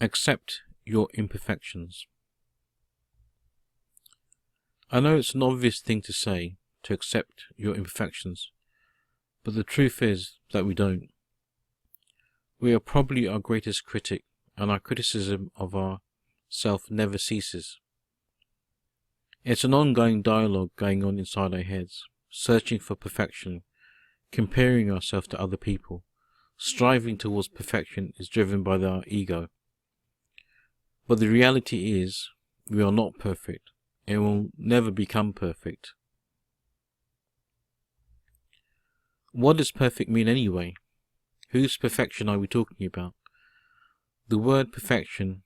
Accept your imperfections. I know it's an obvious thing to say, to accept your imperfections, but the truth is that we don't. We are probably our greatest critic, and our criticism of ourself never ceases. It's an ongoing dialogue going on inside our heads, searching for perfection, comparing ourselves to other people. Striving towards perfection is driven by our ego. But the reality is, we are not perfect, and will never become perfect. What does perfect mean anyway? Whose perfection are we talking about? The word perfection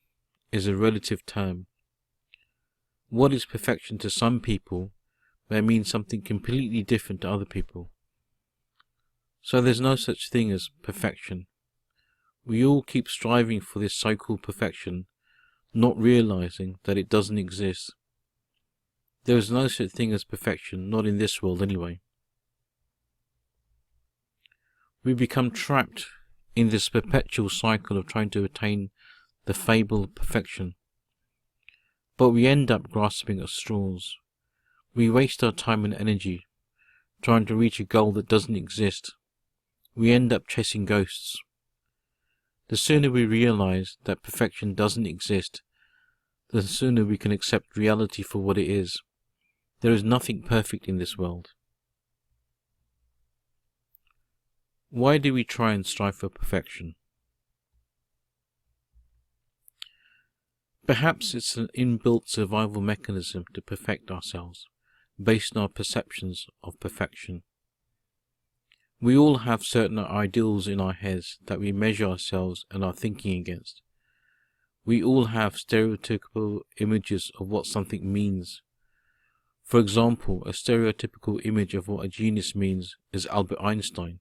is a relative term. What is perfection to some people may mean something completely different to other people. So there's no such thing as perfection. We all keep striving for this so-called perfection, not realizing that it doesn't exist. There is no such thing as perfection, not in this world anyway. We become trapped in this perpetual cycle of trying to attain the fabled perfection. But we end up grasping at straws. We waste our time and energy trying to reach a goal that doesn't exist. We end up chasing ghosts. The sooner we realize that perfection doesn't exist, the sooner we can accept reality for what it is. There is nothing perfect in this world. Why do we try and strive for perfection? Perhaps it's an inbuilt survival mechanism to perfect ourselves, based on our perceptions of perfection. We all have certain ideals in our heads that we measure ourselves and our thinking against. We all have stereotypical images of what something means. For example, a stereotypical image of what a genius means is Albert Einstein.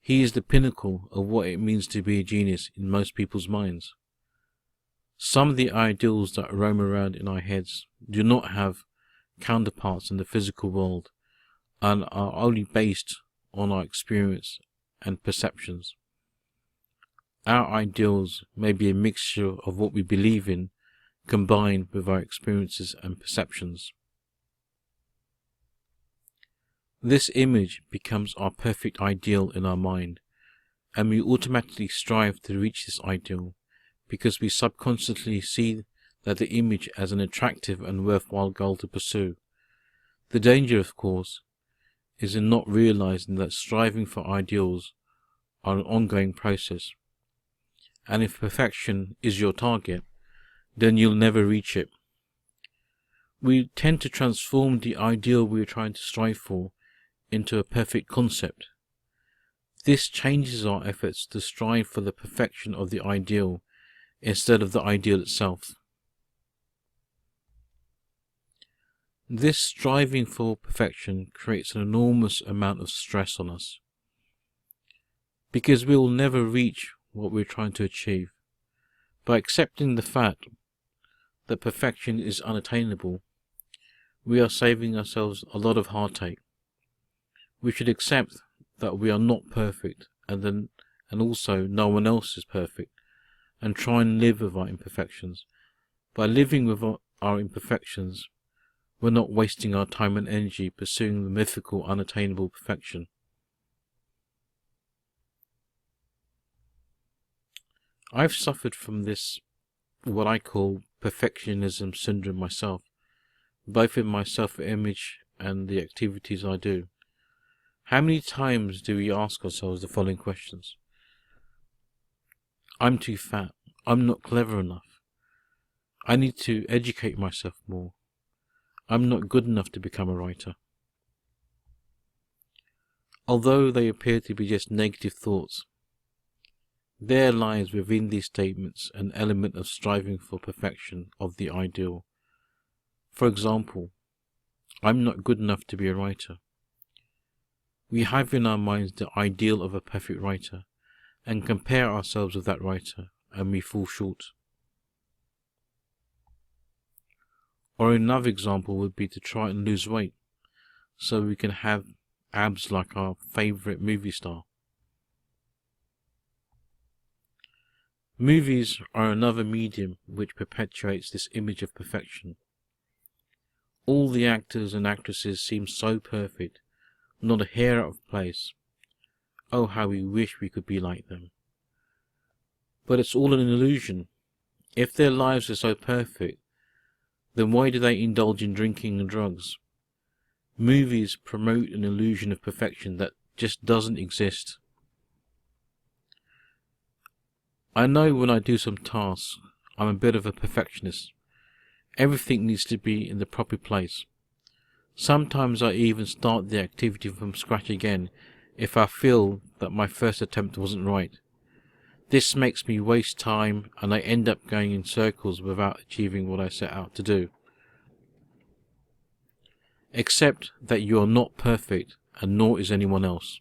He is the pinnacle of what it means to be a genius in most people's minds. Some of the ideals that roam around in our heads do not have counterparts in the physical world and are only based on our experience and perceptions. Our ideals may be a mixture of what we believe in combined with our experiences and perceptions. This image becomes our perfect ideal in our mind, and we automatically strive to reach this ideal because we subconsciously see that the image as an attractive and worthwhile goal to pursue. The danger, of course, is in not realizing that striving for ideals are an ongoing process, and if perfection is your target, then you'll never reach it. We tend to transform the ideal we are trying to strive for into a perfect concept. This changes our efforts to strive for the perfection of the ideal instead of the ideal itself. This striving for perfection creates an enormous amount of stress on us, because we will never reach what we're trying to achieve. By accepting the fact that perfection is unattainable, we are saving ourselves a lot of heartache. We should accept that we are not perfect, and also no one else is perfect, and try and live with our imperfections. By living with our imperfections, we're not wasting our time and energy pursuing the mythical, unattainable perfection. I've suffered from this, what I call perfectionism syndrome myself, both in my self-image and the activities I do. How many times do we ask ourselves the following questions? I'm too fat. I'm not clever enough. I need to educate myself more. I'm not good enough to become a writer. Although they appear to be just negative thoughts, there lies within these statements an element of striving for perfection of the ideal. For example, I'm not good enough to be a writer. We have in our minds the ideal of a perfect writer, and compare ourselves with that writer, and we fall short. Or another example would be to try and lose weight, so we can have abs like our favourite movie star. Movies are another medium which perpetuates this image of perfection. All the actors and actresses seem so perfect, not a hair out of place. Oh, how we wish we could be like them. But it's all an illusion. If their lives are so perfect, then why do they indulge in drinking and drugs? Movies promote an illusion of perfection that just doesn't exist. I know when I do some tasks, I'm a bit of a perfectionist. Everything needs to be in the proper place. Sometimes I even start the activity from scratch again if I feel that my first attempt wasn't right. This makes me waste time and I end up going in circles without achieving what I set out to do. Accept that you are not perfect and nor is anyone else.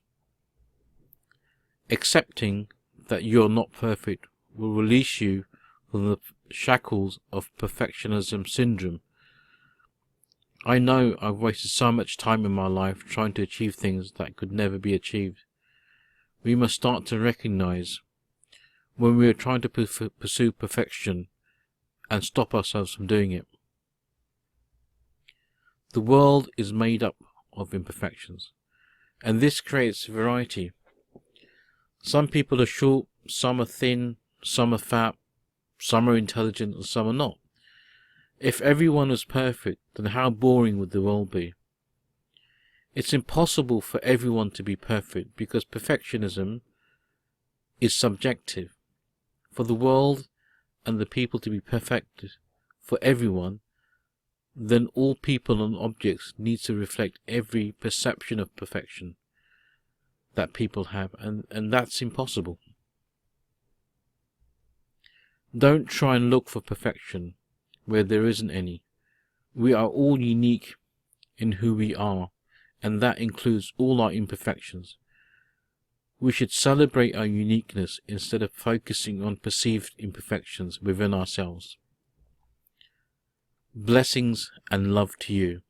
Accepting that you are not perfect will release you from the shackles of perfectionism syndrome. I know I've wasted so much time in my life trying to achieve things that could never be achieved. We must start to recognize when we are trying to pursue perfection and stop ourselves from doing it. The world is made up of imperfections, and this creates variety. Some people are short, some are thin, some are fat, some are intelligent, and some are not. If everyone was perfect, then how boring would the world be? It's impossible for everyone to be perfect because perfectionism is subjective. For the world and the people to be perfect for everyone, then all people and objects need to reflect every perception of perfection that people have, and that's impossible. Don't try and look for perfection where there isn't any. We are all unique in who we are, and that includes all our imperfections. We should celebrate our uniqueness instead of focusing on perceived imperfections within ourselves. Blessings and love to you.